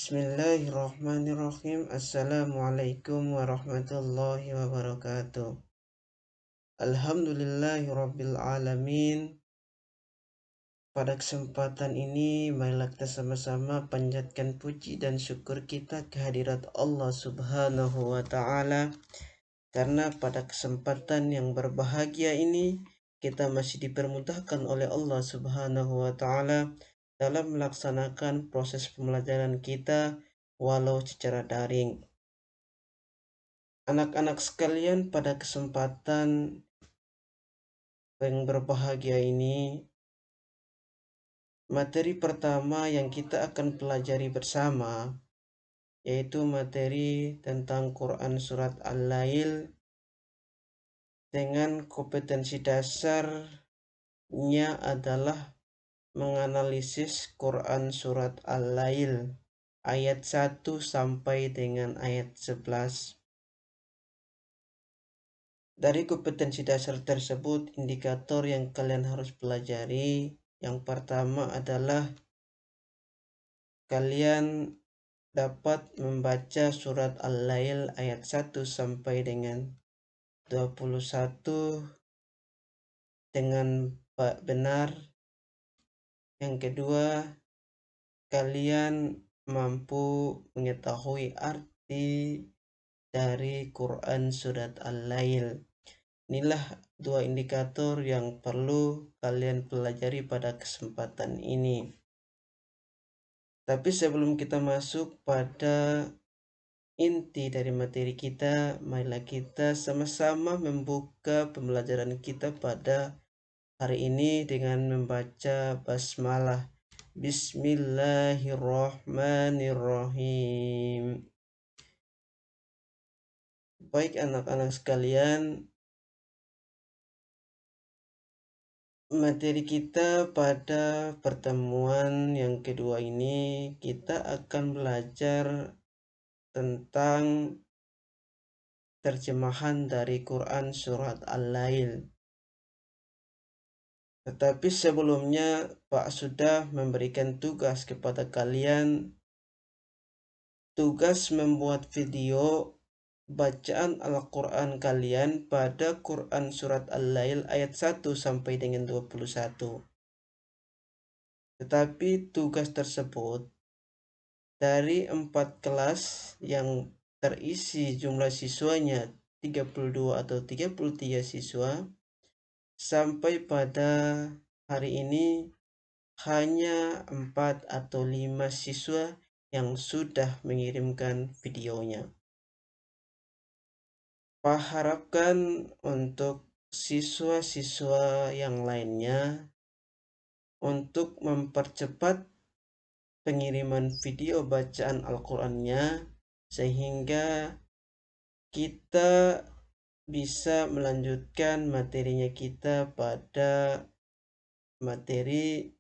Bismillahirrahmanirrahim. Assalamualaikum warahmatullahi wabarakatuh. Alhamdulillahirabbil alamin. Pada kesempatan ini marilah kita sama-sama panjatkan puji dan syukur kita kehadirat Allah Subhanahu wa taala, karena pada kesempatan yang berbahagia ini kita masih dipermudahkan oleh Allah Subhanahu wa taala dalam melaksanakan proses pembelajaran kita walau secara daring. Anak-anak sekalian, pada kesempatan yang berbahagia ini, materi pertama yang kita akan pelajari bersama yaitu materi tentang Quran Surat Al-Lail dengan kompetensi dasarnya adalah menganalisis Quran Surat Al-Lail ayat 1 sampai dengan ayat 11. Dari kompetensi dasar tersebut, indikator yang kalian harus pelajari yang pertama adalah kalian dapat membaca surat Al-Lail ayat 1 sampai dengan 21 dengan benar. Yang kedua, kalian mampu mengetahui arti dari Quran surat Al-Lail. Inilah dua indikator yang perlu kalian pelajari pada kesempatan ini. Tapi sebelum kita masuk pada inti dari materi kita, marilah kita sama-sama membuka pembelajaran kita pada hari ini dengan membaca basmalah. Bismillahirrahmanirrahim. Baik anak-anak sekalian, materi kita pada pertemuan yang kedua ini, kita akan belajar tentang terjemahan dari Quran Surat Al-Lail. Tetapi sebelumnya Pak sudah memberikan tugas kepada kalian, tugas membuat video bacaan Al-Quran kalian pada Quran Surat Al-Lail ayat 1 sampai dengan 21. Tetapi tugas tersebut dari 4 kelas yang terisi jumlah siswanya 32 atau 33 siswa, sampai pada hari ini hanya 4 atau 5 siswa yang sudah mengirimkan videonya. Pak harapkan untuk siswa-siswa yang lainnya untuk mempercepat pengiriman video bacaan Al-Qurannya, sehingga kita bisa melanjutkan materinya kita pada materi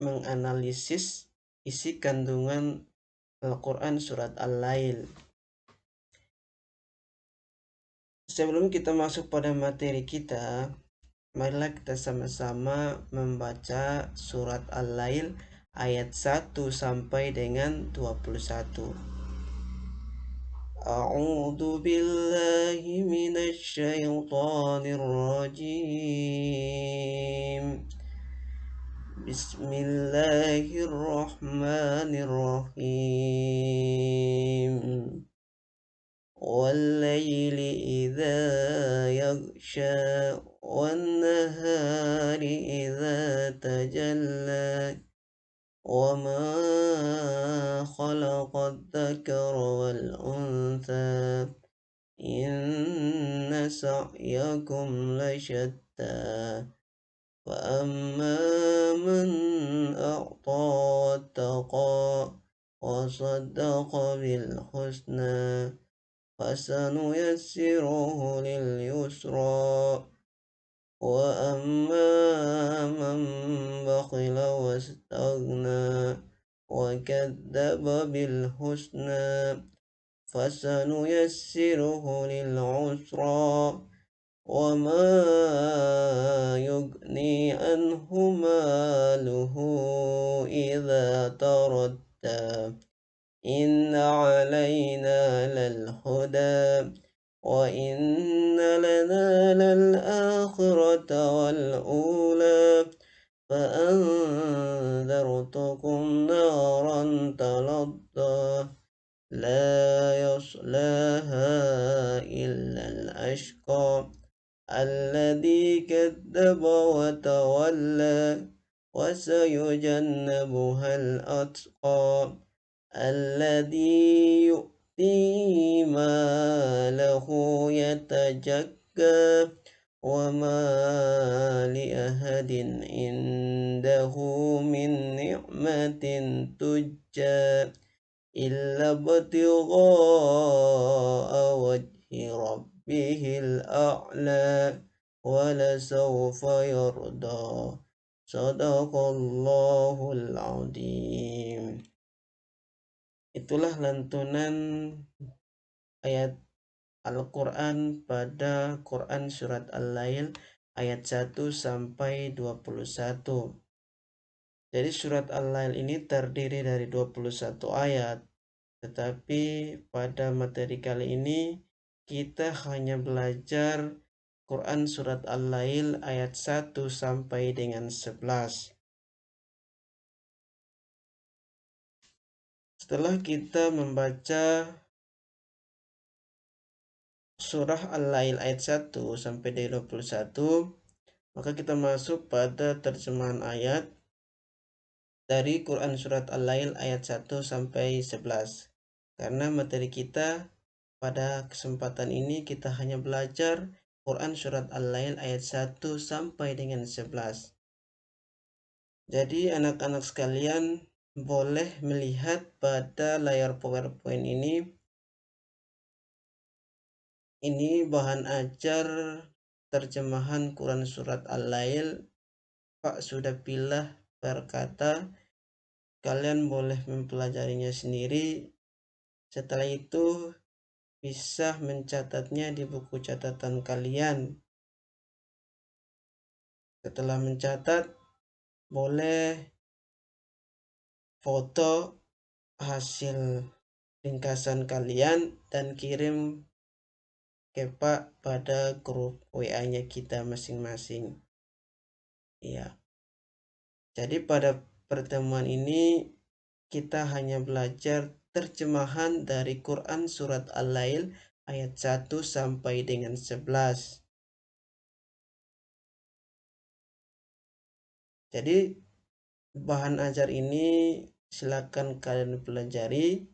menganalisis isi kandungan Al-Quran Surat Al-Lail. Sebelum kita masuk pada materi kita, marilah kita sama-sama membaca surat Al-Lail ayat 1 sampai dengan 21. A'udzu billahi minasy syaithanir rajim. Bismillahirrahmanirrahim. والليل إذا يغشى والنهار إذا تجلى وما خلق الذكر والأنثى إن سعيكم لشتى فأما من أعطى واتقى وصدق بالحسنى فسنيسره لليسرى وأما من بخل واستغنى وكذب بالحسنى فسنيسره للعسرى وما يغني عنه ماله إذا تردى إن علينا للهدى وإن لنا للآخرة والأولى فأنذرتكم نارا تلظى لا يصلاها إلا الأشقى الذي كذب وتولى وسيجنبها الأتقى الذي يؤتي ماله يتزكى وما لأحد عنده من نعمة تجزى إلا ابتغاء وجه ربه الأعلى ولسوف يرضى صدق الله العظيم. Itulah lantunan ayat Al-Quran pada Quran Surat Al-Lail ayat 1 sampai 21. Jadi surat Al-Lail ini terdiri dari 21 ayat. Tetapi pada materi kali ini kita hanya belajar Quran Surat Al-Lail ayat 1 sampai dengan 11. Setelah kita membaca surah Al-Lail ayat 1 sampai dengan 21, maka kita masuk pada terjemahan ayat dari Quran Surat Al-Lail ayat 1 sampai 11. Karena materi kita pada kesempatan ini kita hanya belajar Quran Surat Al-Lail ayat 1 sampai dengan 11. Jadi anak-anak sekalian boleh melihat pada layar PowerPoint ini. Ini bahan ajar terjemahan Quran Surat Al-Lail. Pak sudah pilih berkata, kalian boleh mempelajarinya sendiri. Setelah itu bisa mencatatnya di buku catatan kalian. Setelah mencatat, boleh foto hasil ringkasan kalian dan kirim ke Pak pada grup WA-nya kita masing-masing. Iya. Jadi pada pertemuan ini kita hanya belajar terjemahan dari Quran Surat Al-Lail ayat 1 sampai dengan 11. Jadi bahan ajar ini silakan kalian pelajari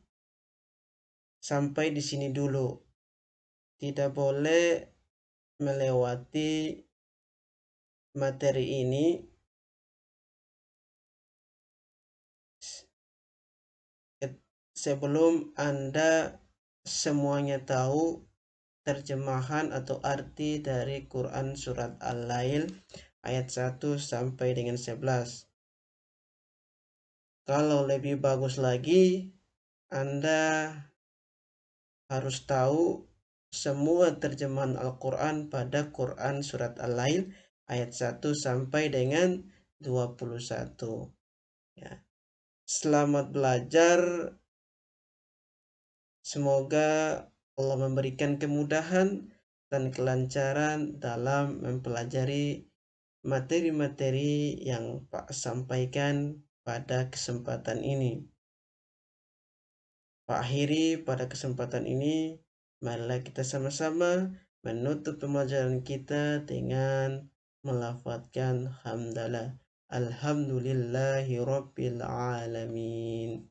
sampai di sini dulu. Tidak boleh melewati materi ini sebelum Anda semuanya tahu terjemahan atau arti dari Quran Surat Al-Lail ayat 1 sampai dengan 11. Kalau lebih bagus lagi, Anda harus tahu semua terjemahan Al-Quran pada Quran Surat Al-Lail ayat 1 sampai dengan 21. Ya. Selamat belajar. Semoga Allah memberikan kemudahan dan kelancaran dalam mempelajari materi-materi yang Pak sampaikan pada kesempatan ini. Pak akhiri pada kesempatan ini, marilah kita sama-sama menutup pembelajaran kita dengan melafadzkan hamdalah. Alhamdulillahirabbil alamin.